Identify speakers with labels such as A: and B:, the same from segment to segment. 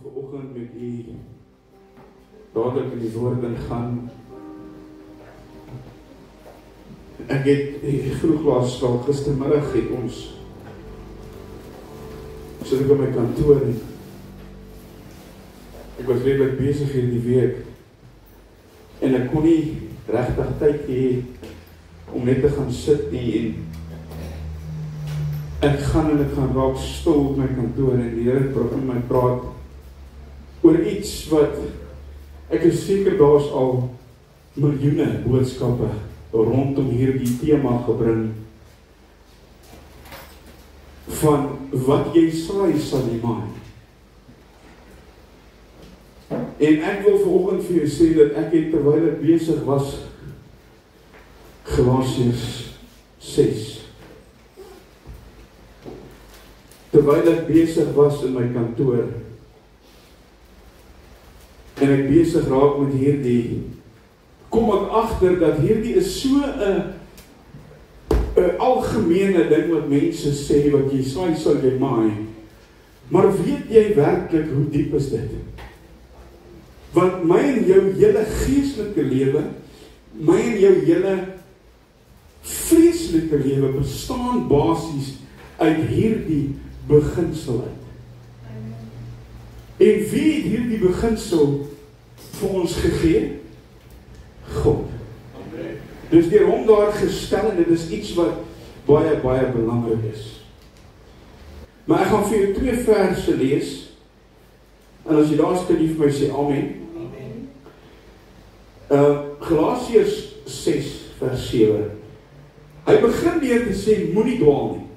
A: vanoggend met u dadelik in die woord ingaan. Ek het vroeg laat gistermiddag het ons sit ek op my kantoor en ek was redelik besig hierdie week en ek kon nie regtig tyd hê om net te gaan sit nie en ek gaan raak stil op my kantoor en die Here begin met my praat oor iets wat ek is seker daar's al miljoene boodskappe rondom hierdie tema gebring van wat jy saai sal jy maai. En ek wil vanoggend vir jou sê dat ek het terwyl ek besig was Galasiërs 6. Terwyl ek besig was in my kantoor en ek besig raak met hierdie, kom ek agter dat hierdie is so 'n algemene ding wat mense sê, wat jy saai sal jy maai. Maar weet jy werklik hoe diep is dit? Want my en jou hele geestelike lewe, my en jou hele vleeslike lewe bestaan basies uit hierdie beginsel uit. En wie het hierdie beginsel vir ons gegee? God. Dus deur hom daar gestel en dit is iets wat baie, baie belangrik is. Maar ek gaan vir jou 2 verse lees en as jy daar is, kan jy vir my sê amen. Galasiërs 6 vers 7. Hy begin deur te sê, moenie dwaal nie.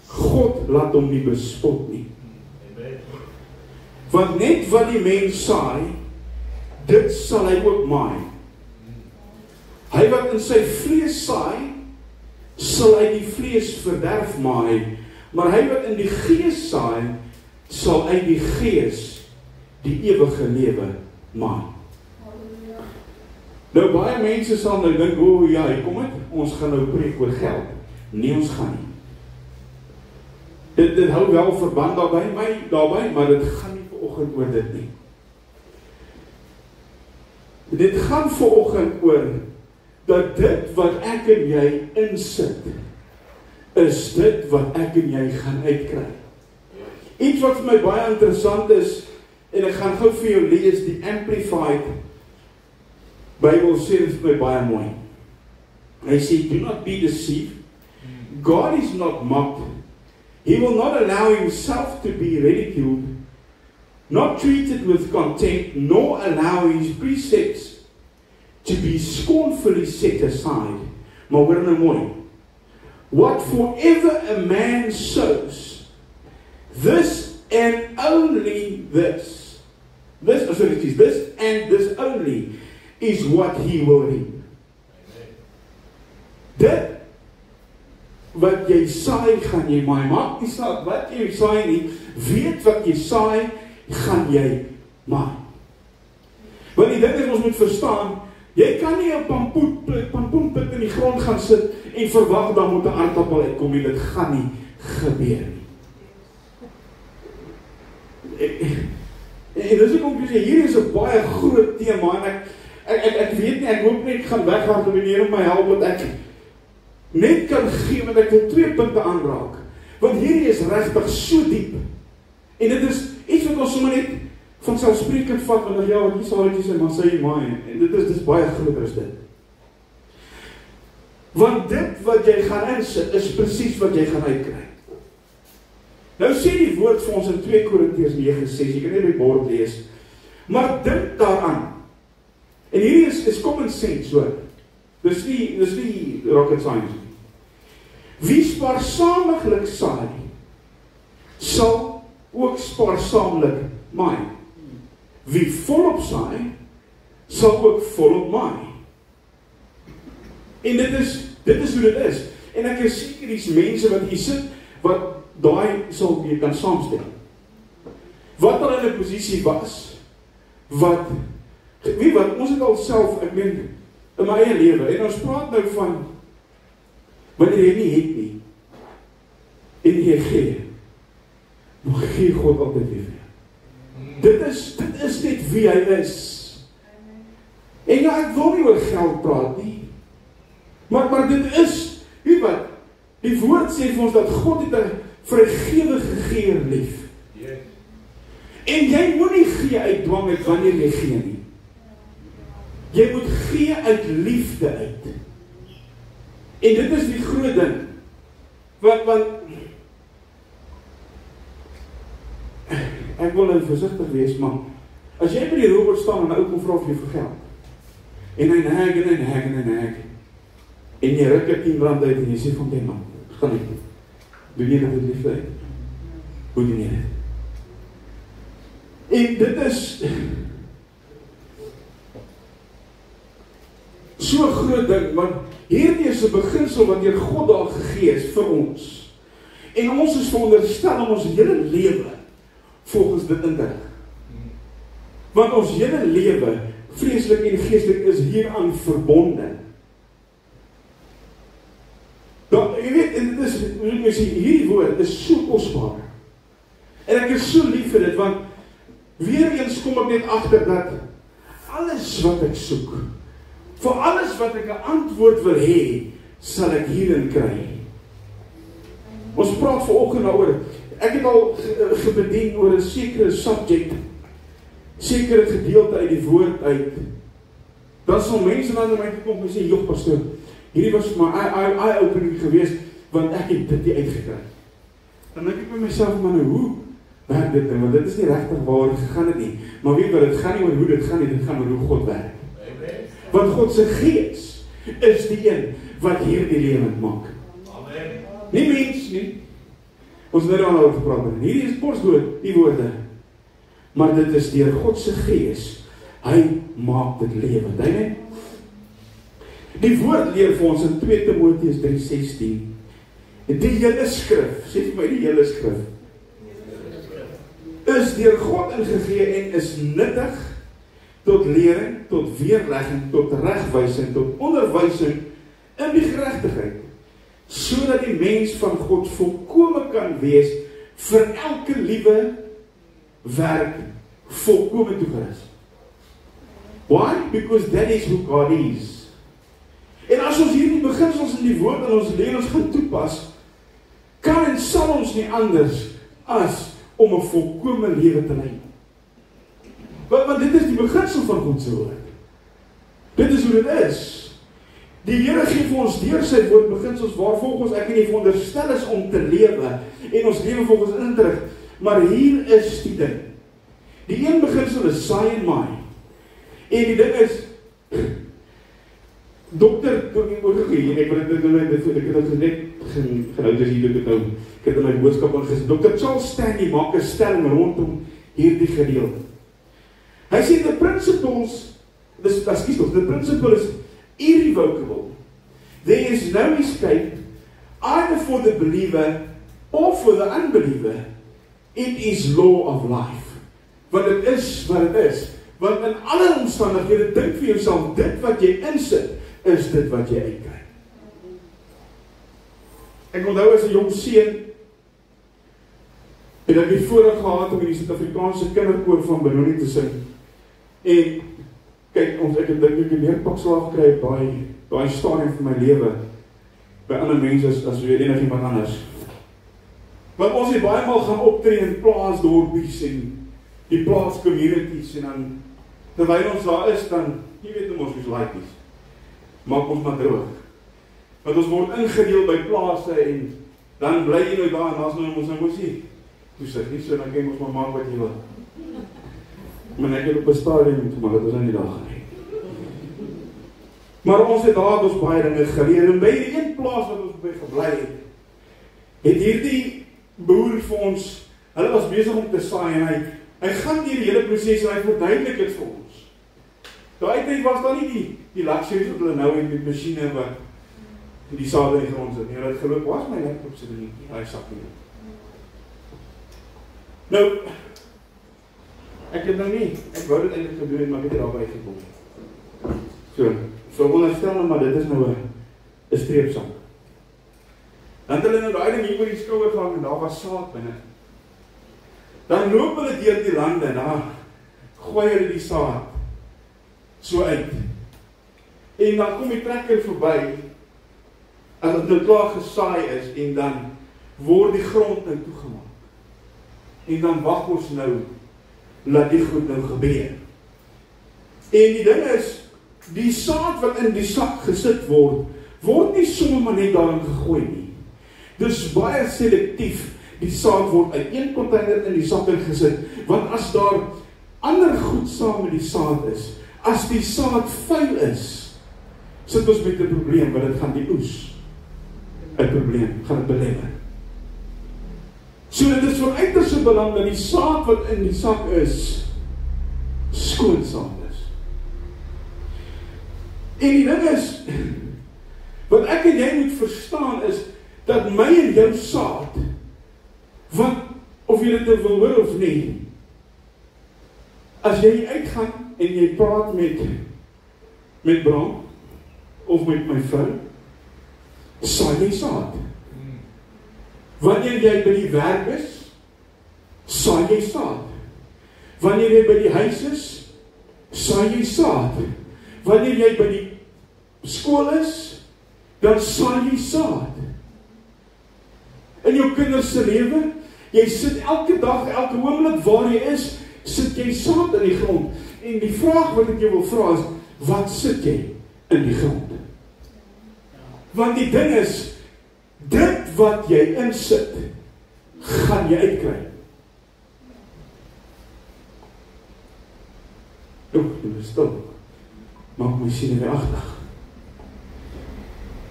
A: God laat hom nie bespot nie. Want net wat die mens saai, dit sal hy ook maai. Hy wat in sy vlees saai, sal uit die vlees verderf maai, maar hy wat in die gees saai, sal uit die gees die ewige lewe maai. Nou baie mense sal nou dink, o ja, kom het, ons gaan nou preek oor geld. Nee, ons gaan nie. Dit hou wel verband daarbij, maar dit gaan nie vanoggend oor dit nie. Dit gaan vanoggend oor dat dit wat ek en jy insit, is dit wat ek en jy gaan uitkry. Iets wat vir my baie interessant is, en ek gaan gou vir jou lees, die Amplified Bybel sê dit vir my baie mooi. Hy sê, do not be deceived. God is not mocked. He will not allow himself to be ridiculed, not treated with contempt, nor allow his precepts to be scornfully set aside. Maar hoor nou mooi. Whatsoever a man sows, this and only this and this only is what he will reap. Dit wat jy saai, gaan jy maai. Maak nie saak wat jy saai nie, weet wat jy saai, gaan jy maai. Want die ding is, ons moet verstaan, jy kan nie 'n pampoenpit in die grond gaan sit en verwag dan moet 'n aardappel uitkom nie, dit gaan nie gebeur nie. En dis ek sê, hier is 'n baie groot tema en ek weet nie, ek hoop nie ek gaan weghard om meneer my help wat ek net kan gee, want ek wil 2 punte aanraak. Want hierdie is regtig so diep. En dit is iets wat ons sommer net vanselfsprekend vat, want ja, wat jy sal uit jy maar sê jy maai, en dit is baie groter as dit. Want dit wat jy gaan insit, is presies wat jy gaan uitkry. Nou sê die woord vir ons in 2 Korintiërs 9:6, jy kan net die bord lees, maar dink daaraan, en hierdie is common sense, hoor, dis nie rocket science nie. Wie spaarsaamlik saai, sal ook spaarsaamlik maai. Wie volop saai, sal ook volop maai. En dit is hoe dit is. En ek is seker die mense wat hier sit, wat daai sal jy kan saamstem. Wat al in 'n posisie was, weet wat, ons het al self, ek meen, in my eie lewe, en ons praat nou van, wanneer jy nie het nie, en jy gee, maar gee God altyd weer. Dit is net wie hy is. En ja, ek wil nie oor geld praat nie. Maar dit is, weet wat, die woord sê vir ons dat God het 'n vrygewige geer lief. Yes. En jy moet nie gee uit dwang uit wanneer jy gee nie. Jy moet gee uit liefde uit. En dit is die groot ding. Want ek wil nou versigtig wees, maar as jy by die robot staan en 'n ou kom vra vir jou vir geld, en hy nag, en jy ruk 'n R10 uit en jy sê van die man, gaan nie, doen jy dit met liefde uit? Hoe doen jy dit? En dit is so groot ding, want hierdie is 'n beginsel wat deur God daar gegee is vir ons. En ons is veronderstel om ons hele lewe volgens dit in te rig. Want ons hele lewe, vreeslik en geestelik, is hieraan verbonde. Jy weet, en dit is, hierdie woord is so kosbaar. En ek is so lief vir dit, want weer eens kom ek net agter dat alles wat ek soek, vir alles wat ek 'n antwoord wil hê, sal ek hierin kry. Ons praat vanoggend daaroor. Ek het al gebedien oor 'n sekere subject, sekere gedeelte uit die woord uit. Dan sal mense na my toe kom en sê, "Jog pastoor, hierdie was vir my eye-opening geweest, want ek het dit nie uitgekry." Dan dink ek by myself, maar nou hoe werk dit nou? Want dit is nie regtig waar gegaan het nie. Maar weet wat, dit gaan nie oor hoe dit gaan nie, dit gaan oor hoe God werk. Want God se gees is die een wat hierdie lewend maak. Amen. Nie mens nie. Ons het nou al gepraat. Hierdie is posdood, die woorde. Maar dit is deur God se gees. Hy maak dit lewend. Amen. Die woord leer vir ons in 2 Timoteus 3:16. Die hele skrif, sê vir my die hele skrif, is deur God ingegee en is nuttig tot lering, tot weerlegging, tot regwysing, tot onderwysing in die geregtigheid, sodat die mens van God volkome kan wees vir elke liewe werk volkome toegerus. Why? Because that is who God is. En as ons hierdie beginsels in die woord in ons lewens gaan toepas, kan en sal ons nie anders as om 'n volkome lewe te lei. Want dit is die beginsel van God se woord. Dit is hoe dit is. Die Here gee vir ons deur sy woord beginsels waarvolgens ek en jy veronderstel is om te lewe en ons lewe volgens in te rig. Maar hier is die ding. Die een beginsel is saai en maai. En die ding is dokter, ek het net ek het in my boodskap aangesê, Dr. Charles Stanley maak 'n stelling rondom hierdie gedeelte. Hy sê the principle is irrevocable. There is no escape either for the believer or for the unbeliever. It is law of life. Want dit is wat dit is. Want in alle omstandighede, dink vir jouself, dit wat jy insit, is dit wat jy uitkry. Ek onthou as 'n jong seun, het ek die voorreg gehad om in die Suid-Afrikaanse kinderkoor van Benoni te sing. En kyk, ek het dink ek 'n meer pakslaag gekry op daai stadium van my lewe by ander mense as weer enigiemand anders. Want ons het baie maal gaan optree in plaasdorpies en die plaas communities en dan terwyl ons daar is, dan, jy weet ons is laities. Maak ons maar droog. Want ons word ingedeel by plase en dan bly jy nou daar en daar's nou ons emosie. Toe sê nie so, dan kan ons maar maak wat jy wil. Maar ek het op 'n stadium toe, maar dit was nie daar nie. Maar ons het daar ons baie dinge geleer en by die een plaas wat ons by gebly het hierdie boer vir ons, hulle was besig om te saai en hy gaan deur die hele proses en hy verduidelik dit vir ons. Daai tyd was daar nie die luxuries wat hulle nou het met masjiene wat die saad in die grond sit. Hulle het geloop, was my laptop se ding, hy sak nie. Nou, ek het nou nie, ek wou dit eintlik gedoen, maar ek het daarby gekom. So onderstel maar dit is nou 'n streepsak. Dan het hulle nou daai ding hier oor die skouer gehang en daar was saad binne. Dan loop hulle deur die lande, dan gooi hulle die saad so uit. En dan kom die trekker verby, as dit nou klaar gesaai is, en dan word die grond nou toegemaak. En dan wag ons nou, laat die goed nou gebeur. En die ding is, die saad wat in die sak gesit word nie sommer maar net daarin gegooi nie. Dis baie selektief, die saad word uit een container in die sak gesit, want as daar ander goed saam met die saad is, as die saad vuil is, sit ons met 'n probleem, want dit gaan die oes 'n probleem, gaan dit belemmer. So dit is van uiterste belang dat die saad wat in die sak is, skoon saad is. En die ding is, wat ek en jy moet verstaan is, dat my en jou saad, wat, of jy dit wil hoor of nie, as jy uitgaan en jy praat met Bram, of met my vrou, saai jy saad. Wanneer jy by die werk is, saai jy saad. Wanneer jy by die huis is, saai jy saad. Wanneer jy by die skool is, dan saai jy saad. In jou kinders se lewe, jy sit elke dag, elke oomblik waar jy is, sit jy saad in die grond. En die vraag wat ek jou wil vra is, wat sit jy in die grond? Want die ding is, dit wat jy insit, gaan jy uitkry. Dit is stil. Maak my sien weer agtig.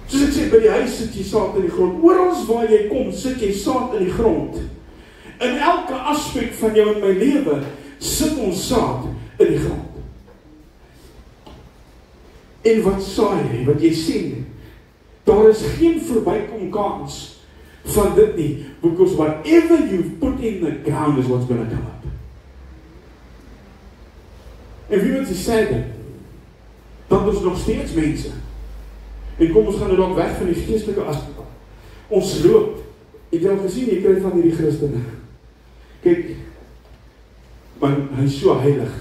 A: Soos ek sê, by die huis sit jy saad in die grond. Oral waar jy kom, sit jy saad in die grond. In elke aspek van jou en my lewe, sit ons saad in die grond. En wat saai jy, wat jy sien, daar is geen verbykom kans van dit nie, because whatever you put in the ground is what's going to come up. En wie wat jy sê dit, dan is nog steeds mense. En kom ons gaan nou dalk weg van die geestelike aspek. Ons loop, het jy al gesien, jy kry van hierdie Christene. Kyk, man, hy is so heilig.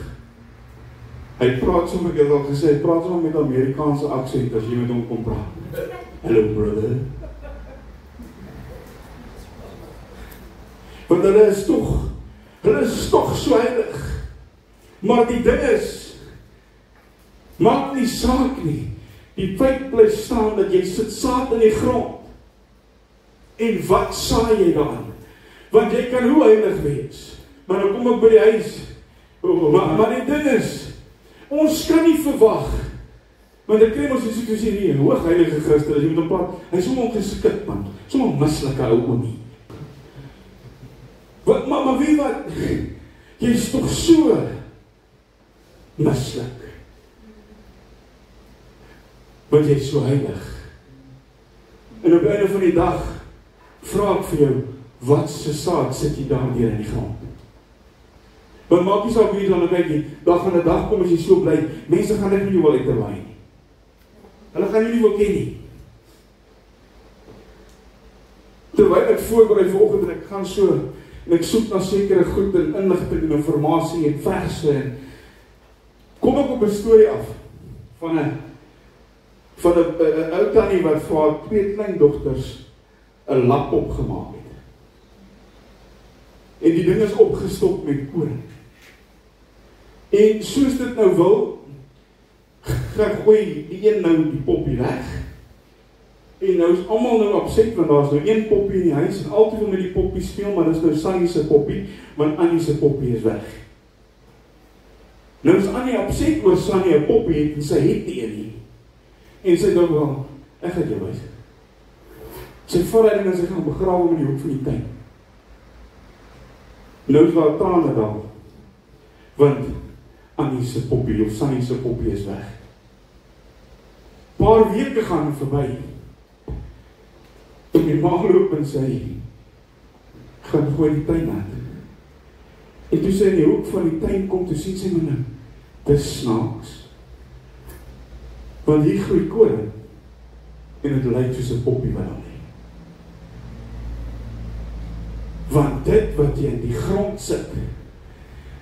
A: Hy praat so, ek het al gesê, hy praat so met Amerikaanse aksent, as jy met hom kom praat. Hello brother. Want hulle is toch so heilig. Maar die ding is, maak nie saak nie. Die feit bly staan dat jy sit saad in die grond. En wat saai jy dan? Want jy kan hoe heilig wees. Maar nou kom ek by die huis. Maar die ding is, ons kan nie verwag. Want ek kry ons soos hierdie hoogheilige Christen, as jy met hom praat, hy is sommer ongeskik man, sommer mislike ou nie. Maar weet wat, jy is toch so mislik. Want jy is so heilig. En op die einde van die dag, vraag ek vir jou, wat se saad sit jy daar deur in die grond? Want maak nie saak wie jy dan kyk nie, dag van die dag kom as jy so bly, mense gaan dit nie wil uitterwaai nie. Hulle gaan nie wil ken nie. Terwyl ek voorberei vanoggend en ek gaan so, en ek soek na sekere goed en inligting en informasie en verse en kom ek op 'n storie af van 'n ou tannie wat vir haar 2 kleindogters 'n lap opgemaak het. En die ding is opgestop met koring. En soos dit nou wil, gooi die een nou die poppie weg. En nou is almal nou opset, want daar is nou 1 poppie in die huis, en altyd wil met die poppie speel, maar dit is nou Sannie se poppie, want Annie se poppie is weg. Nou is Annie opset oor Sannie 'n poppie het, en sy het nie een nie. En sy dink wel, ek gaan jou wys. Sy vooruit en sy gaan begrawe in die hoek van die tuin. Nou is daar trane daar, want Annie se poppie of Sannie se poppie is weg. Paar weke gaan verby. En die ma loop en sy gaan gooi die tuin uit. En toe sy in die hoek van die tuin kom, toe sien sy my nou, dis snaaks. Want hier groei koring en het lyk soos 'n poppie wat daar lê. Want dit wat jy in die grond sit,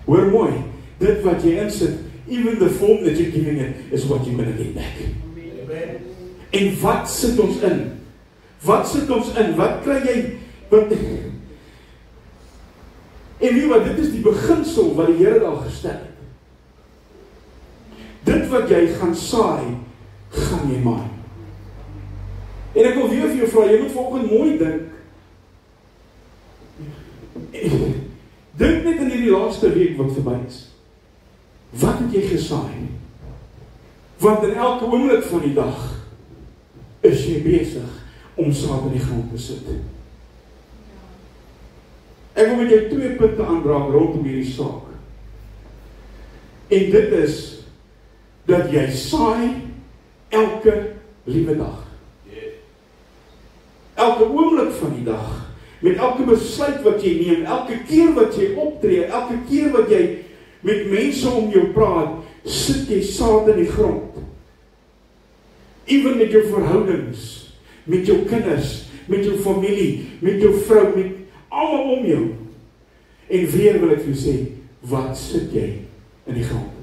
A: hoor mooi, dit wat jy insit, even the form that you're giving it, is what you're going to get back. Amen. En wat sit ons in? Wat sit ons in? Wat kry jy? En wie wat, dit is die beginsel wat die Here al gestel het. Dit wat jy gaan saai, gaan jy maai. En ek wil weer vir jou vra, jy moet vanoggend mooi dink. Dink net in hierdie laaste week wat verby is. Wat het jy gesaai? Want in elke oomblik van die dag is jy besig om saad in die grond te sit. Ek wil met jou 2 punte aanraak rondom hierdie saak. En dit is dat jy saai elke liewe dag. Elke oomblik van die dag, met elke besluit wat jy neem, elke keer wat jy optree, elke keer wat jy met mense om jou praat, sit jy saad in die grond. Ewen met jou verhoudings, met jou kinders, met jou familie, met jou vrou, met almal om jou. En weer wil ek vir jou sê, wat sit jy in die grond?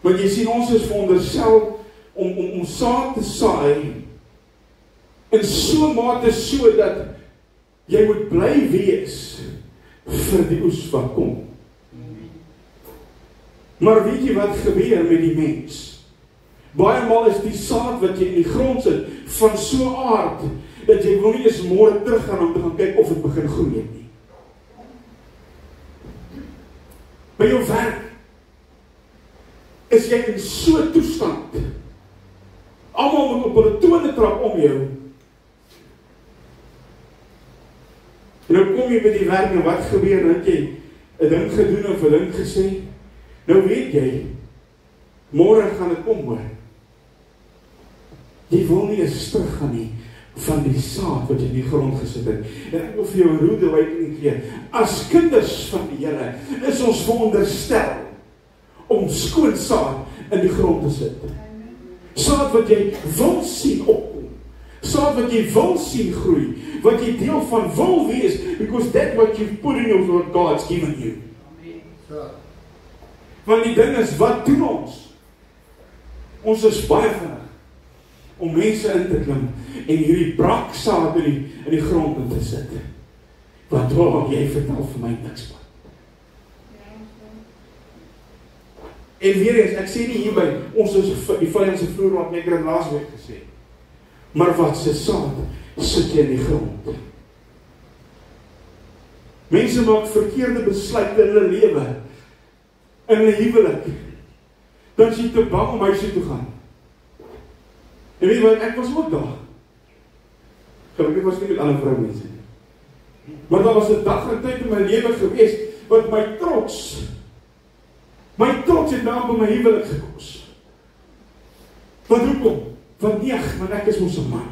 A: Want jy sien, ons is veronderstel om saad te saai in so mate so dat jy moet bly wees vir die oes wat kom. Maar weet jy wat gebeur met die mens? Baie maal is die saad wat jy in die grond sit van so aard dat jy wil nie eens môre terug gaan om te gaan kyk of het begin groei het nie. By jou werk is jy in so toestand. Almal moet op hulle tone trap om jou. En nou kom jy by die werk en wat gebeur? Dan het jy 'n ding gedoen of 'n ding gesê. Nou weet jy, môre gaan dit kom hoor. Jy wil nie eens teruggaan nie van die saad wat jy in die grond gesit het. En ek wil vir jou 'n rude wyking gee. As kinders van die Here is ons veronderstel om skoon saad in die grond te sit. Saad wat jy wil sien opkom. Saad wat jy wil sien groei. Wat jy deel van wil wees, because that's what you put in your what God's given you. Want die ding is, wat doen ons? Ons is baie vinnig om mense in te klim en hierdie braksaad in die grond in te sit. Wat jy vertel vir my niks man. En weer eens, ek sê nie hierby, ons is die vyandse vloer wat ek het laas week gesê. Maar wat se saad sit jy in die grond? Mense maak verkeerde besluite in hulle lewe, in hulle huwelik. Dan is jy te bang om huis toe gaan. En weet jy wat, ek was ook daar. Gelukkig was nie met ander vroumense nie. Maar daar was 'n dag en tyd in my lewe gewees, wat my trots het naam by my huwelik gekos. Wat hoekom? Want nee, want ek is mos 'n man.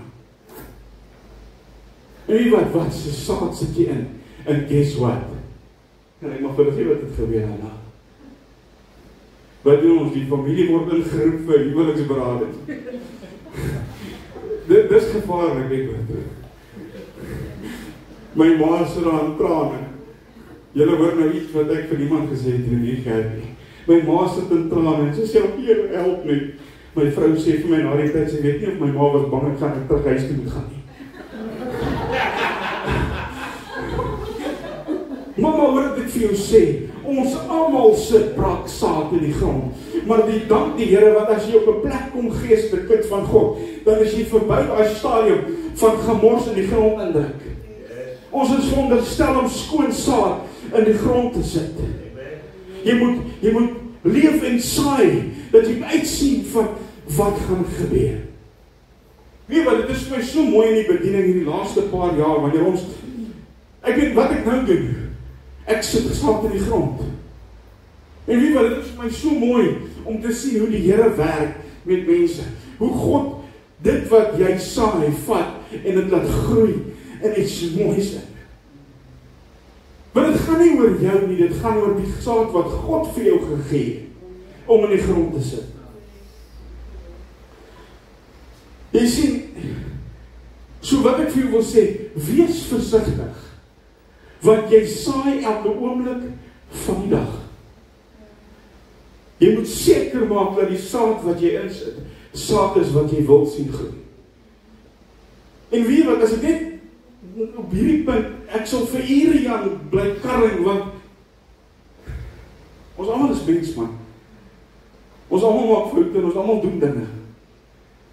A: En weet jy wat se saad sit jy in? And guess what? En ek mag vir julle wat het gebeur daarna. Wat doen ons? Die familie word ingeroep vir huweliksberading. Dit is gevaarlik, ek weet. My ma sit daar aan trane. Julle hoor nou iets wat ek vir iemand gesê het in die kerk nie. My ma sit in trane en sy sê, "Here, help my." My vrou sê vir my na die tyd, sy weet nie of my ma was bang ek gaan terug huis toe moet gaan nie. Mama, wat ek vir jou sê, ons almal sit braksaad in die grond. Maar die dank die Here, want as jy op 'n plek kom geestelik kind van God, dan is jy verby daai stadium van gemors in die grond indruk. Ons is veronderstel om skoon saad in die grond te sit. Jy moet leef en saai, dat jy uitsien van wat gaan gebeur. Weet wat, dit is vir my so mooi in die bediening in die laaste paar jaar, wanneer ons, ek weet wat ek nou doen, ek sit saad in die grond. En weet wat, dit is vir my so mooi, om te sien hoe die Here werk met mense, hoe God, dit wat jy saai, vat, en dit laat groei, in iets moois in. Want dit gaan nie oor jou nie, dit gaan oor die saad wat God vir jou gegee het, om in die grond te sit. Jy sien, so wat wat ek vir jou wil sê, wees versigtig, want jy saai elke oomblik van die dag. Jy moet seker maak dat die saad wat jy insit, saad is wat jy wil sien groei. En weet wat, as ek net op hierdie punt, ek sal vir ure Jan bly karring, want ons almal is mens, man. Ons almal maak foute en ons almal doen dinge.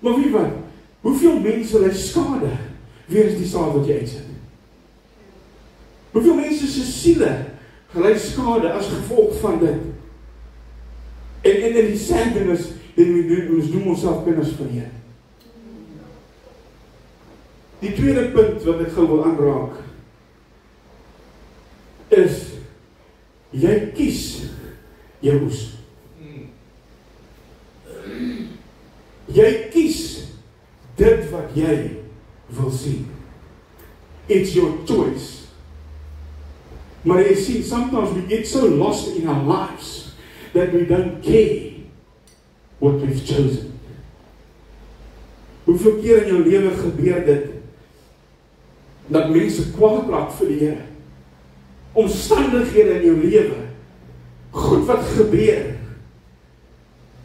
A: Maar weet wat, hoeveel mense lê skade weens die saad wat jy uitsit? Hoeveel mense se siele ly skade as gevolg van dit? En die sad ding is, ons doen onsself kinders van Here. Die tweede punt wat ek gou wil aanraak, is, jy kies jou oes. Jy kies dit wat jy wil sien. It's your choice. Maar jy sien, sometimes we get so lost in our lives that we don't care what we've chosen. Hoeveel keer in jou lewe gebeur dit, dat mense kwaad raak vir die Here? Omstandighede in jou lewe, goed wat gebeur,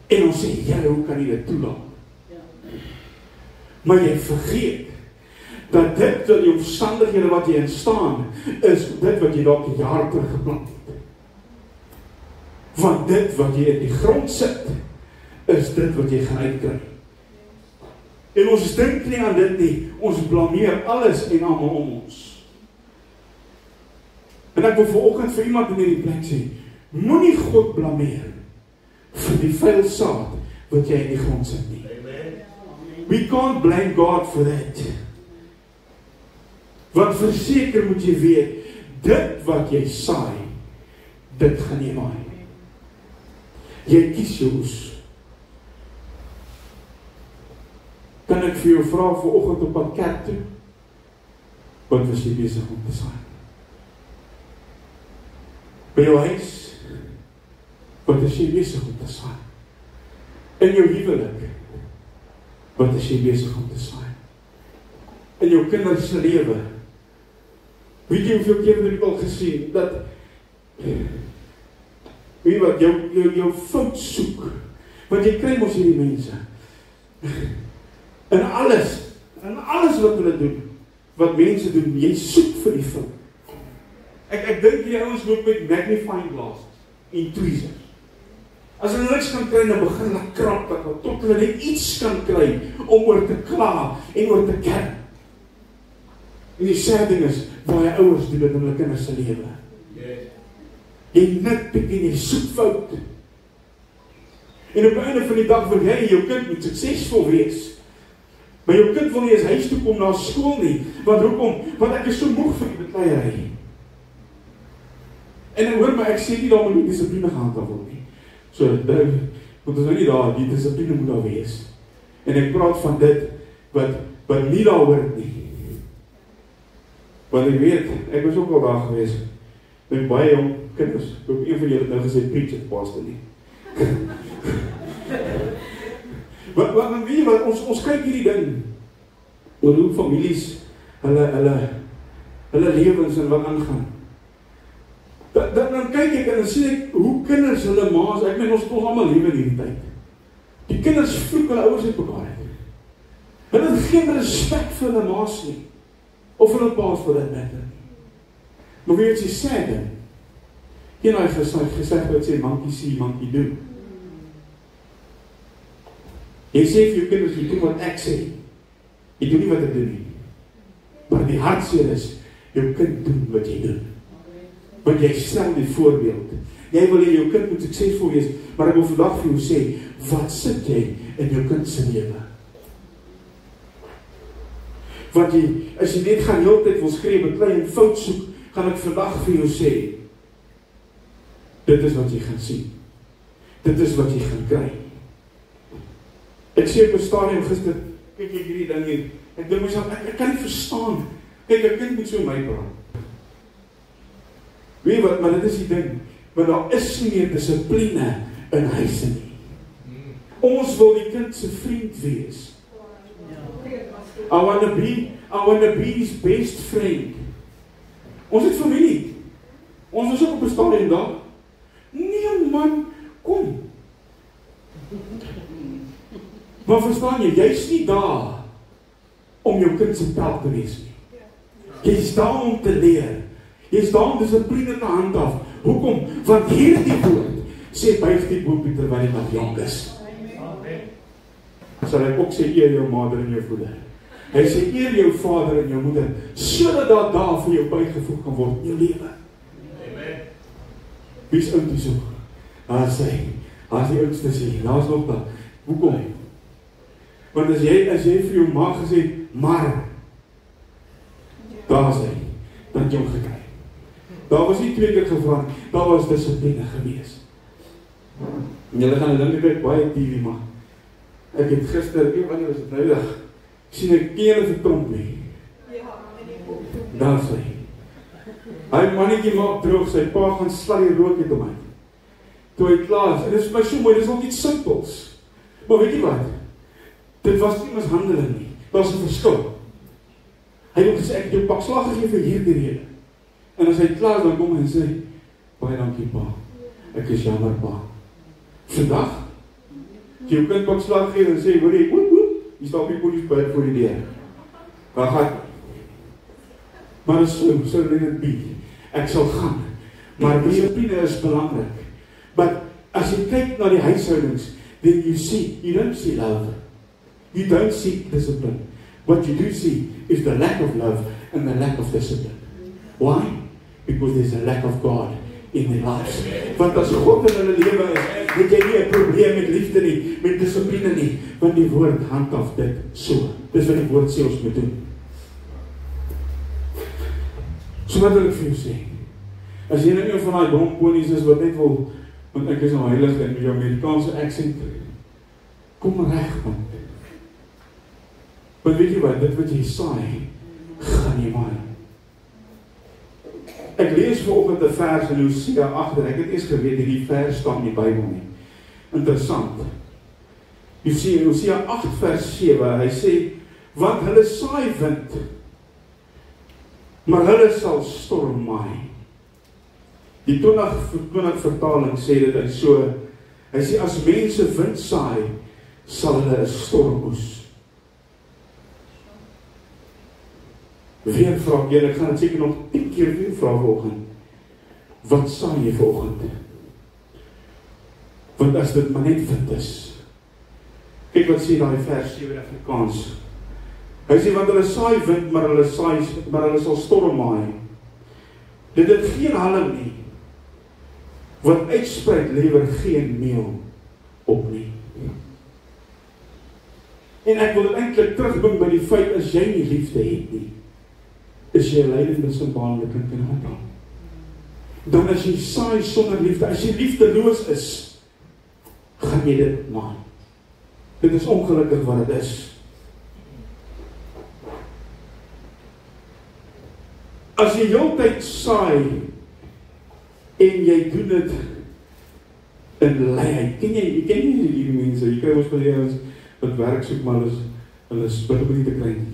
A: en ons sê, Here, hoe kan jy dit toelaat? Maar jy vergeet, dat dit die omstandighede wat jy in staan, is dit wat jy dalk 'n jaar terug geplant het. Want dit wat jy in die grond sit, is dit wat jy gaan uitkry. En ons dink nie aan dit nie, ons blameer alles en almal om ons. En ek wil vanoggend vir iemand in hierdie plek sê, moenie God blameer vir die vuil saad wat jy in die grond sit nie. We can't blame God for that. Want verseker moet jy weet, dit wat jy saai, dit gaan jy maai. Jy kies jou oes. Kan ek vir jou vra vanoggend op pad kerk toe? Wat was jy besig om te saai? By jou huis? Wat is jy besig om te saai? In jou huwelik? Wat is jy besig om te saai? In jou kinders se lewe? Weet jy hoeveel keer het ek al gesien, dat, weet jy wat, jou fout soek, want jy kry mos hierdie mense, in alles wat hulle doen, wat mense doen, jy soek vir die fout. Ek dink die ouens loop met magnifying glass, en tweezers. As hulle niks kan kry, dan begin hulle krap, tot hulle net iets kan kry, om oor te kla, en oor te kerk. En die sad ding is, baie ouers doen dit in hulle kinders se lewe. Jy nitpick en jy soek fout. En op die einde van die dag wil jy en jou kind moet suksesvol wees. Maar jou kind wil nie eens huis toe kom na skool nie. Want hoekom? Want ek is so moeg vir die bekleierery. En hoor my, ek sê nie daar moet nie dissipline gehandhaaf word nie. So, want ons nou nie daar, die dissipline moet daar wees. En ek praat van dit, wat nie daar hoort nie. Want ek weet, ek was ook al daar gewees, met baie jong kinders, ek ook een van julle nou gesê, preach it, pastor nie. Want weet jy wat, ons kyk hierdie ding, oor hoe families, hulle lewens en wat aangaan. Dan kyk ek en dan sien ek, hoe kinders hulle maas, ek meen ons allemaal lewe in hierdie tyd. Die kinders vloek hulle ouers uit mekaar uit. Hulle het geen respect vir hulle maas nie. Of hulle paas vir dit matter. Maar weet jy sê dan, hier nou gesê wat sê, monkey see, monkey do. Jy sê vir jou kinders, jy doen wat ek sê. Jy doen nie wat ek doen nie. Maar die hartseer is, jou kind doen wat jy doen. Want jy stel die voorbeeld. Jy wil in jou kind moet suksesvol wees, maar ek wil vandag vir jou sê, wat sit jy in jou kind se lewe? Want as jy net gaan heel tyd wil skree, beklei en fout soek, gaan ek vandag vir jou sê, dit is wat jy gaan sien. Dit is wat jy gaan kry. Ek sê op 'n stadium gister, kyk ek hierdie ding hier, ek dink myself, ek kan nie verstaan, kyk, 'n kind moet so my praat. Weet jy wat, maar dit is die ding, want daar is nie meer dissipline in huise nie. Ons wil die kind se vriend wees. I I want to be his best friend. Ons het familie. Ons is ook op 'n stadium daar. Nee man, kom. Maar verstaan jy, jy's nie daar om jou kind se taak te wees nie. Jy's daar om te leer. Jy's daar om dissipline te handhaaf. Hoekom? Want hierdie woord sê buig die boepie terwyl jy nog jonk is. Sal hy ook sê eer jou vader en jou moeder. Hy sê eer jou vader en jou moeder, sodat daar vir jou bygevoeg kan word in jou lewe. Amen. Wie is oud so? Daar is die oudste sê, daar's nog daar. Hoekom? Want as jy vir jou ma gesê, maar, daar is hy, dan het jy hom gekry. Daar was nie 2 keer gevra, daar was dissipline gewees. En julle gaan dink ek baie TV, maar ek het gister, wanneer was dit nou dag, sien ek kele vertromp nie. Daar is hy. Hy mannetjie maak droog, sy pa gaan sla die rook uit om hy. Toe hy klaar is, en dit is my so mooi, dit is ook iets simpels. Maar weet jy wat? Dit was nie mishandeling nie, daar is 'n verskil. Hy het gesê, ek het jou pak slag gegee vir hierdie rede. En as hy klaar is, dan kom hy en sê, baie dankie pa, ek is jammer pa. Vandag, as jy jou kind pak slag gee en sê, hoor jy, jy stap die polisie voor die deur. Waar gaat? Maar so let it be. Ek sal gaan. Maar dissipline is belangrik. Maar as jy kyk na die huishoudings, then you don't see love. You don't see discipline. What you do see is the lack of love and the lack of discipline. Why? Because there's a lack of God in their lives. Want as God in hulle lewe is, het jy nie 'n probleem met liefde nie, met dissipline nie, want die woord handhaaf dit so. Dis wat die woord sê ons moet doen. So wat wil ek vir jou sê? As jy nou een van die bronkonies is wat net wil, want ek is nou heilig en met jou Amerikaanse accent, kom reg, man. Maar weet jy wat, dit wat jy saai, gaan jy maai. Ek lees vanoggend 'n vers in Hosea 8, en ek het eers geweet hierdie vers staan in die Bybel nie. Interessant. Jy sien in Hosea 8 vers 7, hy sê, want hulle saai wind, maar hulle sal storm maai. Die 20 vertaling sê dit hy so, hy sê as mense wind saai, sal hulle 'n storm oes. Weer vra ek gaan dit seker nog 10 keer weer vra vanoggend. Wat saai jy vanoggend? Want as dit maar net wind is. Kyk wat sê daai vers 7 in Afrikaans. Hy sê want hulle saai wind, maar hulle sal storm maai. Dit het geen halm nie. Wat uitspreid lewer geen meel op nie. En ek wil dit eintlik terugbring by die feit as jy nie liefde het nie, is jy 'n lydende symbool wat kind kan handhaaf. Dan as jy saai sonder liefde, as jy liefdeloos is, gaan jy dit maai. Dit is ongelukkig wat dit is. As jy heeltyd saai en jy doen dit in leiheid, ken jy hierdie mense, jy kry ons by wat werk soek, maar hulle is bitter nie te kry nie.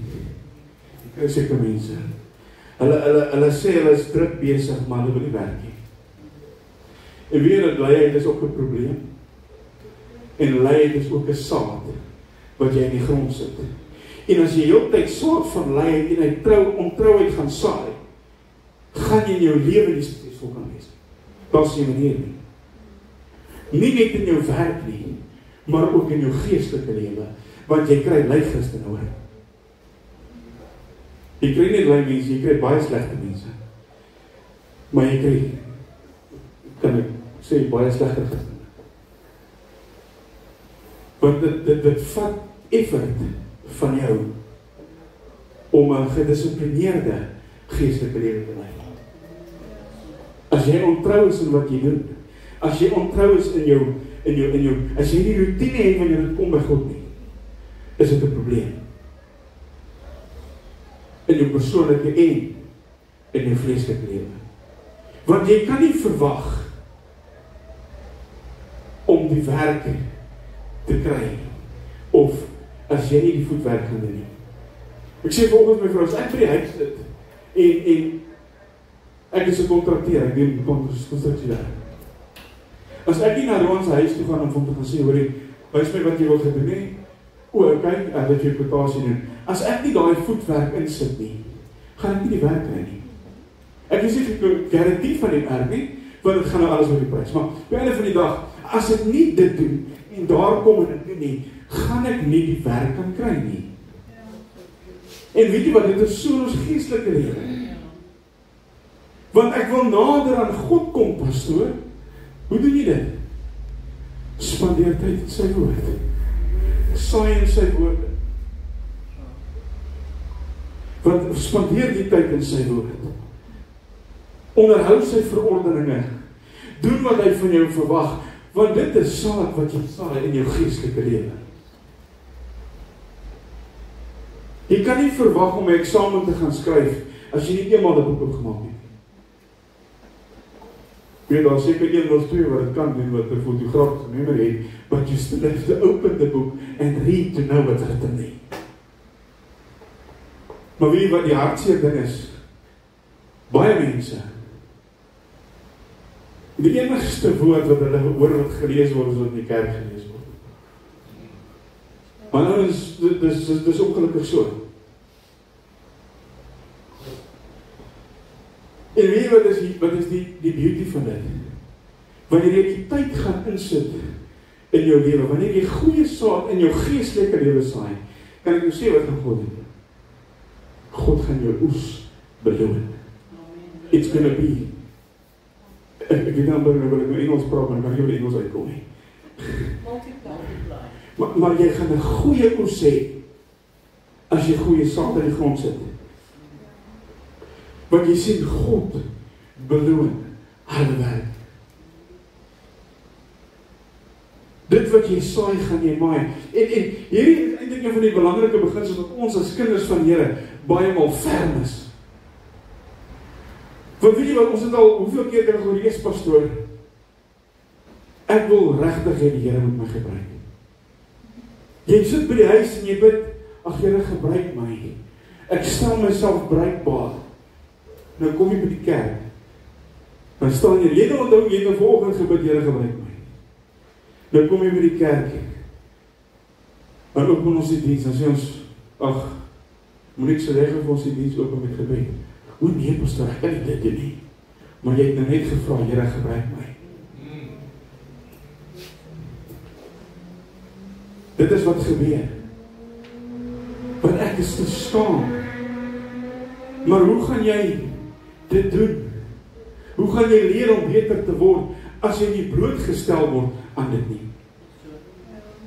A: Jy kry seker mense. Hulle sê hulle is druk besig, maar hulle wil nie werk nie. En weer dat leiheid is ook 'n probleem. En leiheid is ook 'n saad wat jy in die grond sit. En as jy heeltyd saad van leiheid en ontrouheid gaan saai, gaan jy in jou lewe nie suksesvol kan wees. Daar's nie manier nie. Nie net in jou werk nie, maar ook in jou geestelike lewe, want jy kry lei-Christene hoor. Jy kry nie lei mense, jy kry baie slegte mense. Maar jy kry, kan ek sê, baie slegte Christene. Want dit vat effort van jou om 'n gedissiplineerde geestelike lewe te lei. As jy ontrou is in wat jy doen, as jy ontrou is in jou, as jy nie routine het wanneer dit kom by God nie, is dit 'n probleem. In jou persoonlike en in jou vleeslike lewe. Want jy kan nie verwag om die werk te kry, of as jy nie die voetwerk kan doen nie. Ek sê volgens my vrou, as ek by die huis sit, en ek is 'n kontrakteur, ek doen konstruksiewerk. As ek nie na Roan se huis toe gaan om hom te gaan sê, hoorie, wys my wat jy wil gedoen nie, kyk, dat jy kwotasie doen. As ek nie daai voetwerk insit nie, gaan ek nie die werk kry nie. Ek is nie garantie van die werk nie, want dit gaan nou alles oor die prys. Maar op die einde van die dag, as ek nie dit doen, en daar kom en dit doen nie, gaan ek nie die werk kan kry nie. En weet jy wat, dit is so ons geestelike lewe. Want ek wil nader aan God kom, pastoor. Hoe doen jy dit? Spandeer tyd in sy woord. Saai in sy woorde. Want spandeer die tyd in sy woord. Onderhou sy verordeninge. Doen wat hy van jou verwag. Want dit is saad wat jy saai in jou geestelike lewe. Jy kan nie verwag om 'n eksamen te gaan skryf as jy nie eenmaal 'n boek opgemaak het. Weet daar seker 1 of 2 wat dit kan doen wat 'n fotograaf se memory het, but you still have to open the book and read to know what's written there. Maar weet jy wat die hartseer ding is? Baie mense, die enigste woord wat hulle hoor wat gelees word, is wat in die kerk gelees word. Maar nou dis ongelukkig so. En weet jy wat is die beauty van dit? Wanneer jy die tyd gaan insit in jou lewe, wanneer jy goeie saad in jou geestelike lewe saai, kan ek jou sê wat gaan God doen? God gaan jou oes beloon. It's gonna be. Ek weet nou wil ek nou Engels praat, maar ek kan nie oor Engels uitkom nie. Maar jy gaan 'n goeie oes hê as jy goeie saad in die grond sit. Want jy sien God beloon harde werk. Dit wat jy saai, gaan jy maai. En hierdie is eintlik een van die belangrike beginsels wat ons as kinders van Here baie maal ferm is. Want weet jy wat, ons het al hoeveel keer kan gehoor, "Jesus pastoor, ek wil regtig hê die Here moet my gebruik." Jy sit by die huis en jy bid, "Ag Here, gebruik my. Ek stel myself bruikbaar." Nou kom jy by die kerk. Dan staan jy het onthou, jy het vanoggend gebid, "Here, gebruik my." Nou kom jy by die kerk. Dan open ons die diens, dan sê ons, "Ag, moet ek sê vir ons die diens open met gebed." "O nee, pastoor, ek kan nie dit doen nie." Maar jy het nou net gevra, "Here, gebruik my." Dit is wat gebeur. Want ek is te skaam. Maar hoe gaan jy dit doen? Hoe gaan jy leer om beter te word as jy nie blootgestel word aan dit nie?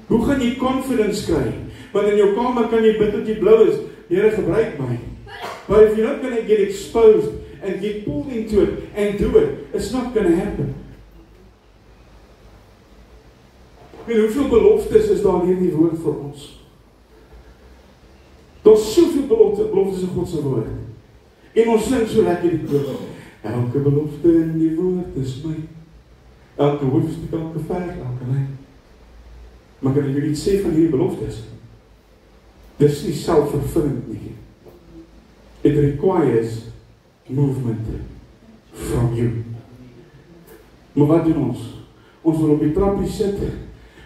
A: Hoe gaan jy confidence kry? Want in jou kamer kan jy bid dat jy blou is. "Here, gebruik my." But if you're not going to get exposed and get pulled into it and do it, it's not going to happen. En hoeveel beloftes is daar in hierdie woord vir ons? Daar's soveel beloftes in God se woord. En ons sing so lekker die koor. Elke belofte in die woord is my. Elke hoofstuk, elke vers, elke lyn. Maar kan ek julle iets sê van hierdie beloftes? Dis nie selfvervullend nie. It requires movement from you. Maar wat doen ons? Ons wil op die trappie sit,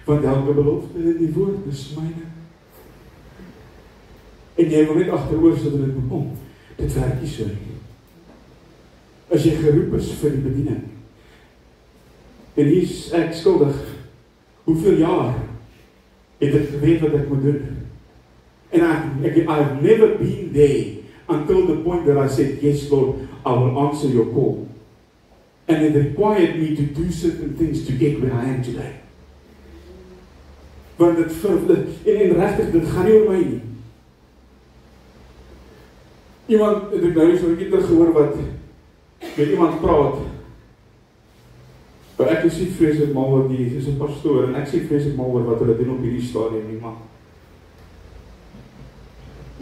A: want elke belofte in die woord is myne. En jy wil net agteroor sit en dit bekom. Dit werk nie so nie. As jy geroep is vir die bediening, en hier is ek skuldig, hoeveel jaar het ek geweet wat ek moet doen? And I've never been there until the point that I said, "Yes, Lord, I will answer your call." And it required me to do certain things to get where I am today. Want en regtig, dit gaan nie oor my nie. Iemand, het ek nou so 'n keer gehoor wat met iemand praat. Maar ek is nie vreeslik mal oor die, is 'n pastoor, en ek sê vreeslik mal oor wat hulle doen op hierdie stadium nie, maar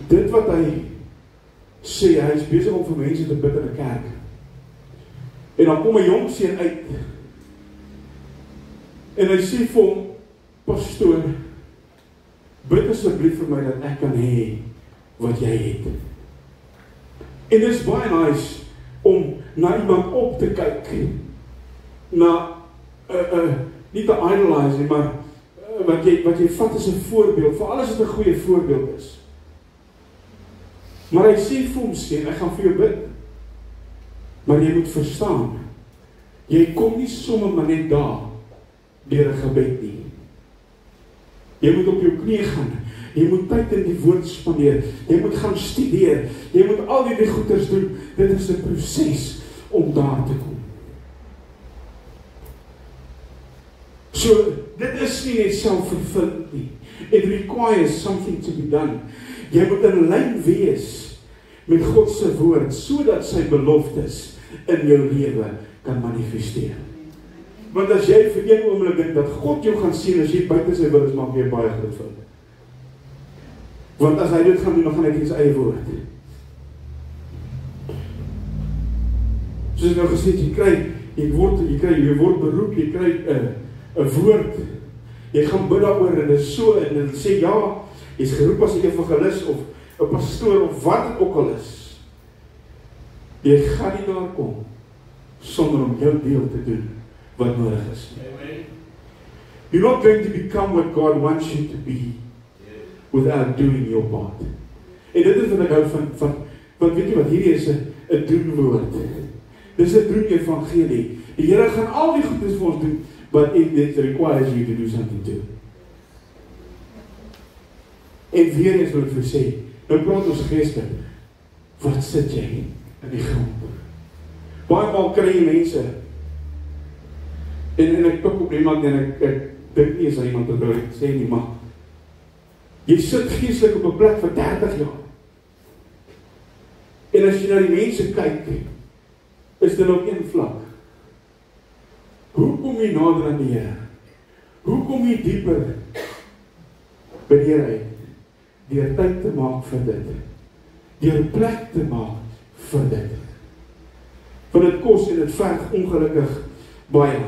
A: dit wat hy sê, hy is besig om vir mense te bid in 'n kerk. En dan kom 'n jong seun uit. En hy sê vir hom, "Pastoor, bid asseblief vir my dat ek kan hê wat jy het. En dit is baie nice om na iemand op te kyk, na nie te idolize nie, maar wat jy vat as 'n voorbeeld, vir alles wat 'n goeie voorbeeld is. Maar hy sê vir hom, sê, ek gaan vir jou bid. Maar jy moet verstaan, jy kom nie sommer maar net daar, deur 'n gebed nie. Jy moet op jou knie gaan, jy moet tyd in die woord spandeer, jy moet gaan studeer, jy moet al die goeders doen, dit is 'n proses om daar te kom. So, dit is nie net selfvervullend nie. It requires something to be done. Jy moet in lyn wees met God se woord, sodat sy beloftes in jou lewe kan manifesteer. Want as jy vir een oomblik dink dat God jou gaan sien as jy buite sy wil is, maak jy baie groot fout. Want as hy dit gaan doen, dan gaan hy in sy eie woord. Soos ek nou gesê het, jy word beroep, jy kry 'n woord. Jy gaan bid daaroor en dit is so, en dit sê ja, jy is geroep as 'n evangelis of 'n pastoor of wat dit ook al is. Jy gaan nie daar kom sonder om jou deel te doen wat nodig is. Amen. You're not going to become what God wants you to be without doing your part. En dit is wat ek hou van want weet jy wat, hierdie is 'n doenwoord. Dis 'n doen evangelie. Die Here gaan al die goedes vir ons doen, but it requires you to do something too. En weer eens wil ek vir sê, nou praat ons geestelik, wat sit jy in die grond? Baie maal kry jy mense, en ek pik op iemand, en ek dink nie as iemand wat wil sê nie, maar jy sit geestelik op 'n plek vir 30 jaar. En as jy na die mense kyk, is dit op een vlak. Hoe kom jy nader aan die Here? Hoe kom jy dieper by die Here uit? Deur tyd te maak vir dit. Deur plek te maak vir dit. Want dit kos en dit verg ongelukkig baie.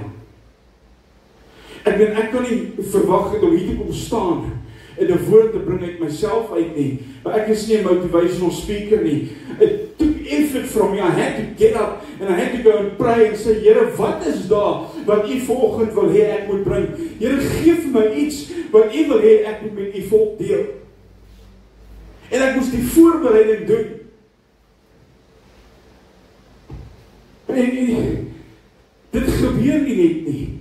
A: Ek kan nie verwag het om hier te kom staan en 'n woord te bring uit myself uit nie. Maar ek is nie 'n motivational speaker nie. It took effort from me. I had to get up and I had to go and pray and say, Here, wat is daar wat U vanoggend wil hê ek moet bring? Here, gee vir my iets wat U wil hê ek moet met U volk deel. En ek moes die voorbereiding doen. En dit gebeur nie net nie.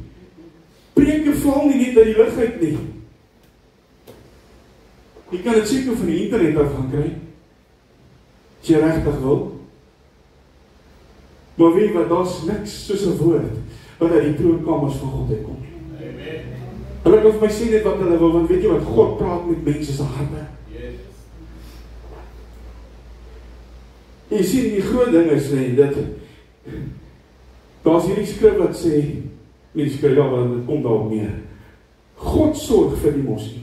A: Preke val nie net uit die lug uit nie. Jy kan dit seker van die internet af gaan kry, as jy regtig wil. Maar weet wat, daar's niks soos 'n woord wat uit die troonkamers van God uitkom. Amen. Hulle kan vir my sê net wat hulle wil, want weet jy wat, God praat met mense se harte. Yes. Jy sien, die groot ding is nie, dat daar's hierdie skrif wat sê, nie die skrif, ja, want dit kom daarop neer. God sorg vir die mossie.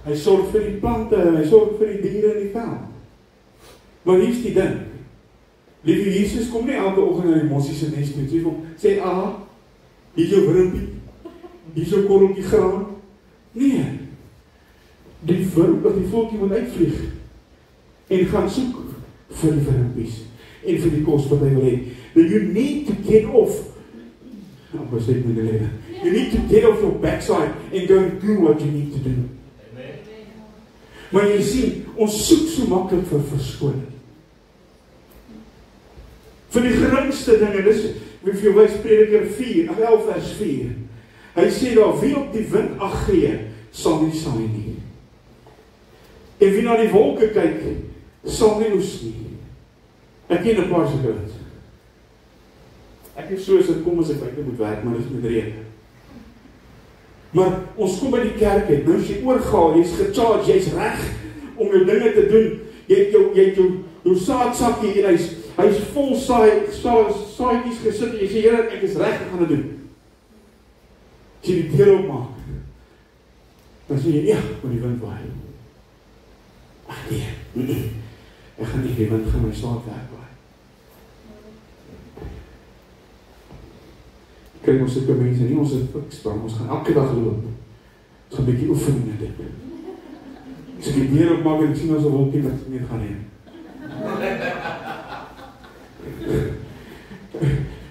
A: Hy sorg vir die plante, en hy sorg vir die diere in die veld. Maar hier is die ding. Liewe Jesus kom nie elke oggend na die mossie se nes toe, sê, hier is jou wurmpie, hier is jou korreltjie graan. Nee, die voeltjie moet uitvlieg, en gaan soek vir die wurmpies, en vir die kos wat hy wil hê. You need to get off, you need to get off your backside, and go and do what you need to do. Maar jy sien, ons soek so maklik vir verskoning. Vir die geringste dinge, dis, wie vir jou wys Prediker 11 vers 4. Hy sê daar, wie op die wind ag gee, sal nie saai nie. En wie na die wolke kyk, sal nie oes nie. Ek ken 'n paar sulke goed. Ek is so as dit kom as ek buite moet werk, maar dit is met reën. Maar ons kom by die kerk uit, nou is jy oorgehaal, jy is gecharge, jy is reg om jou dinge te doen. Jy het jou saadsakkie en hy is vol saadjies gesit en jy sê, Here, ek is reg, ek gaan dit doen. As jy die deur opmaak, dan sê jy, ja, maar die wind waai. Ag nee, ek gaan nie, die wind gaan my saadwerk waai. Kijk, ons sulke mense nie, ons is fiks, ons gaan elke dag loop. Ons gaan 'n bietjie oefeninge doen. As ek die deur opmaak en ek sien as 'n wolkie wat nie gaan heen.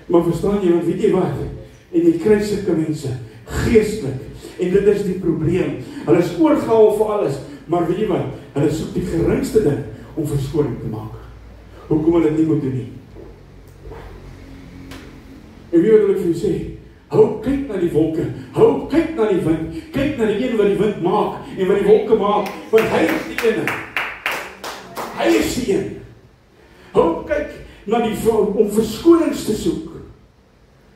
A: Maar verstaan jy, want weet jy wat? En jy kry sulke mense, geestelik, en dit is die probleem. Hulle is oorgehaal vir alles, maar weet jy wat? Hulle soek die geringste ding om verskoning te maak. Hoekom hulle dit nie moet doen nie? En wie wil ek vir jou sê? Hou kyk na die wolke, hou kyk na die wind, kyk na die een wat die wind maak, en wat die wolke maak, want hy is die ene. Hy is die een. Hou kyk na die vrou om verskonings te soek.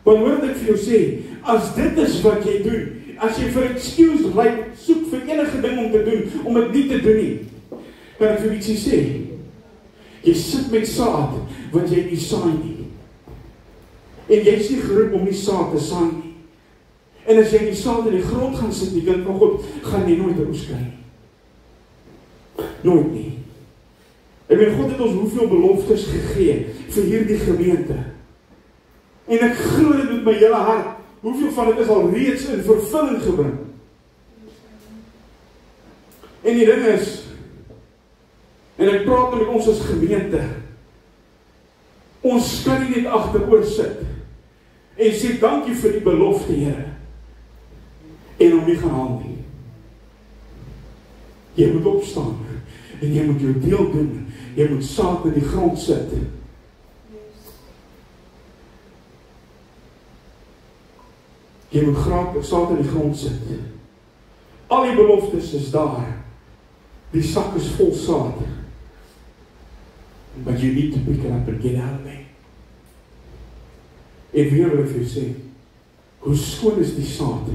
A: Want hoor wat ek vir jou sê, as dit is wat jy doen, as jy vir excuse soek vir enige ding om te doen, om dit nie te doen nie, kan ek vir ietsie sê, jy sit met saad, wat jy nie saai nie. En jy is nie geroep om die saad te saai nie. En as jy die saad in die grond gaan sit, die kind van God, gaan jy nooit 'n oes kry nie. Nooit nie. Ek weet, God het ons hoeveel beloftes gegee vir hierdie gemeente. En ek glo dit met my hele hart, hoeveel van dit is al reeds in vervulling gebring. En die ding is, en ek praat met ons as gemeente, ons kan nie net agteroor sit en sê dankie vir die belofte, Here, en hom nie gaan haal nie. Jy moet opstaan en jy moet jou deel doen. Jy moet saad in die grond sit. Jy moet saad in die grond sit. Al die beloftes is daar. Die sak is vol saad. But you need to pick it up and get out of it. En weer wil ek vir jou sê, hoe skoon is die saad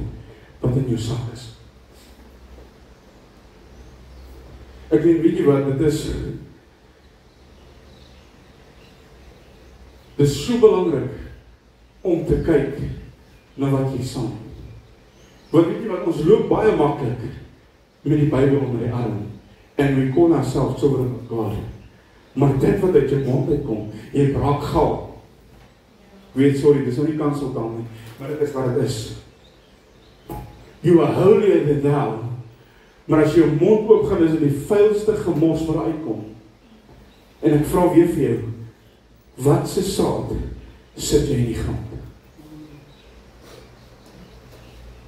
A: wat in jou sak is. Ek weet jy wat, dit is so belangrik om te kyk na wat jy saai. Want weet jy wat, ons loop baie maklik met die Bybel onder die arm en we call ourselves children of God. Maar dit wat uit jou mond uitkom, jy braak gaal. Weet, sorry, dis nou nie kanseltaal nie, maar dit is wat het is. You are holier than thou. Maar as jou mond oopgaan, is dit die vuilste gemos wat uitkom. En ek vra weer vir jou, wat se saad sit jy in die grond?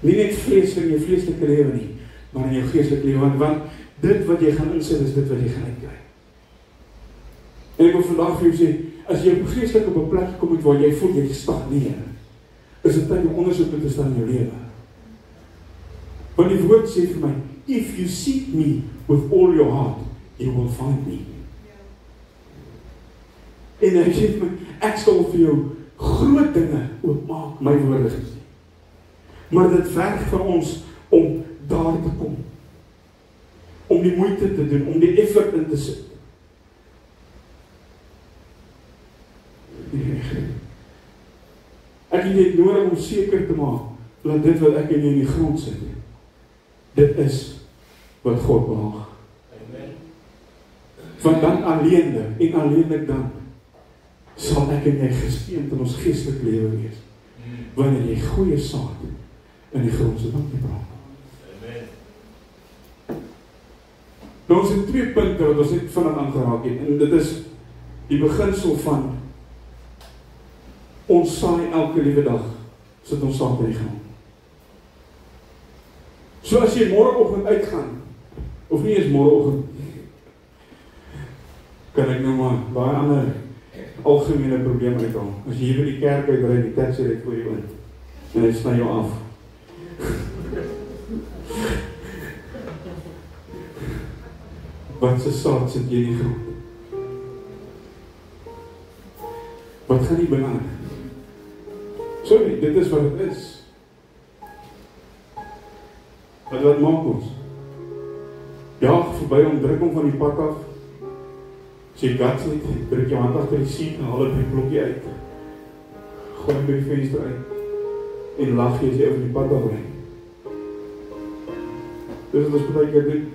A: Nie net vleeslik in jou vleeslike lewe nie, maar in jou geestelike lewe, want dit wat jy gaan insit, is dit wat jy gaan uitkry. En ek wil vandag vir jou sê, as jy geestelik op 'n plek kom waar jy voel jy stagneer, is dit tyd om ondersoek te stel in jou lewe. Want die woord sê vir my, if you seek me with all your heart, you will find me. En hy sê vir my, ek sal vir jou groot dinge oopmaak, my woorde gesê. Maar dit verg van ons om daar te kom. Om die moeite te doen, om die effort in te sit. Ek het dit nodig om seker te maak, dat dit wat ek in die grond sit, dit is wat God behaag. Want dan alleenlik, en alleenlik dan, sal ek en jy gesteend in ons geestelik lewe wees, wanneer jy goeie saad in die grond sit om te praat. Nou ons het 2 punte wat ons net vinnig aangeraak het, en dit is die beginsel van ons saai elke liewe dag, sit ons saad in die grond. So as jy môreoggend uitgaan, of nie eens môreoggend, kan ek nou maar baie ander algemene probleem uithaal. As jy hier by die kerk uitry, die taxi ry voor jou in, en hy sny jou af. Wat se saad sit jy in die grond? Wat gaan nie belang? Sorry, dit is wat het is. Wat maak ons? Jaag verby om, druk hom van die pad af. Sê guts net, druk jou hand agter die seat en haal die blokkie uit. Gooi by die venster uit. En lag jy as jy over die pad af ry. Dis wat ons baie keer doen.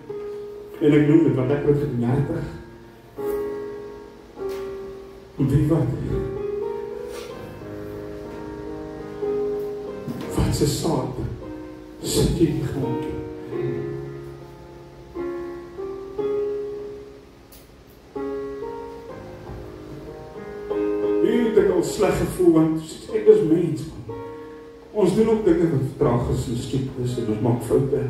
A: En ek noem dit, want ek word gedoenjartig. Wie wat? Wat se saad sit jy in die grond? gevoel, want ek is mens, man. Ons doen ook dinge wat traag is en stupid is, en ons maak foute.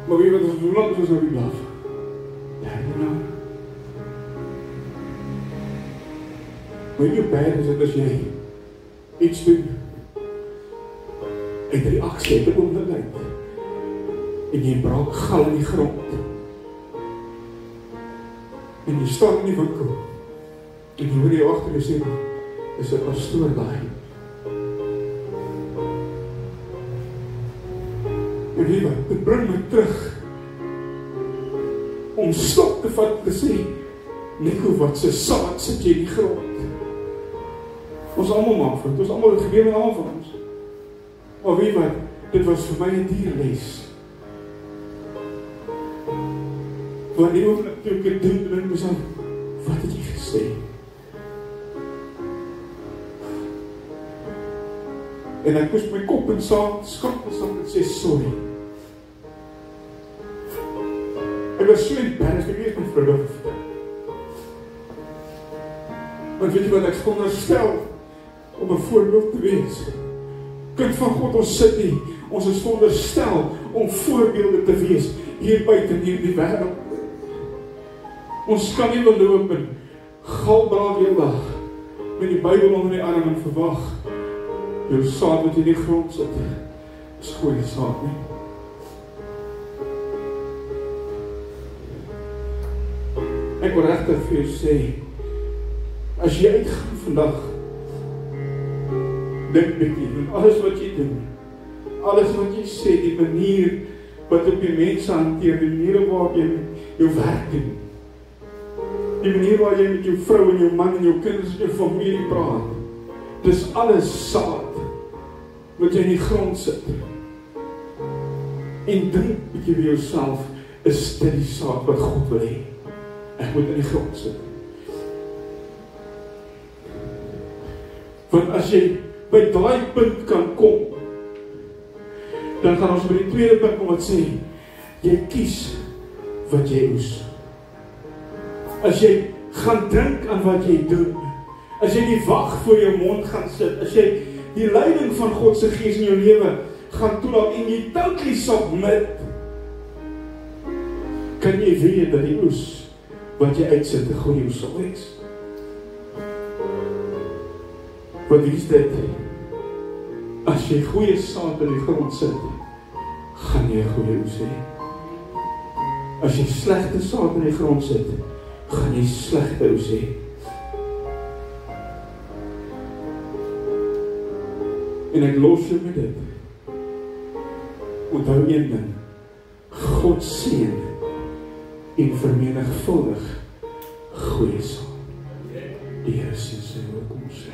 A: Maar wie wat ons, hoe lang is ons nou die blaf? Nou. Maar jy bad is dit as jy iets doen, en reaksie het om te leid, en jy braak gal in die grond, en jy staan in die winkel, en jy hoor jy achter jy sê, is een pastoor daai. En weet wat, dit bring my terug, om stop te vat te sê, Nico, wat sy saad sit jy in die grond. Ons allemaal maak van, ons allemaal het gebeur met allemaal van ons. Maar weet wat, dit was vir my 'n dierles. Want die oomlik toe ek het doen, en ek myself, wat het jy gesê? En ek moes my kop en skap en sê, sorry. Ek was so embarrassed, ek weet my vrou dat vertel. Want weet jy wat, ek veronderstel om 'n voorbeeld te wees. Kind van God, ons sit nie, ons is veronderstel om voorbeelde te wees hier buite in die wêreld. Ons kan nie beloop en galbraak heel dag met die Bybel onder die arm en verwag jou saad wat in die grond sit is goeie saad nie. Ek wil regtig vir jou sê, as jy uitgaan vandag, dink bietjie, en alles wat jy doen, alles wat jy sê, die manier wat op die mense hanteer, die manier waarop jy jou werk doen, die manier waar jy met jou vrou en jou man en jou kinders en jou familie praat, dis alles saad wat jy in die grond sit. En dink bietjie by jouself, is dit die saad wat God wil hê? Ek moet in die grond sit. Want as jy by daai punt kan kom, dan gaan ons by die tweede punt kom wat sê, jy kies wat jy oes. As jy gaan dink aan wat jy doen, as jy die wag voor jou mond gaan sit, as jy die leiding van God se Gees in jou lewe gaan toelaat en jy totally submit, kan jy weet dat die oes wat jy uitsit 'n goeie oes sal wees. Want wie is dit? As jy goeie saad in die grond sit, gaan jy 'n goeie oes hê. As jy slegte saad in die grond sit, gaan jy slegte oes hê. En ek los jou met dit. Onthou een ding, God seën en vermenigvuldig goeie saad. Die Here seën sy woord, kom ons sê.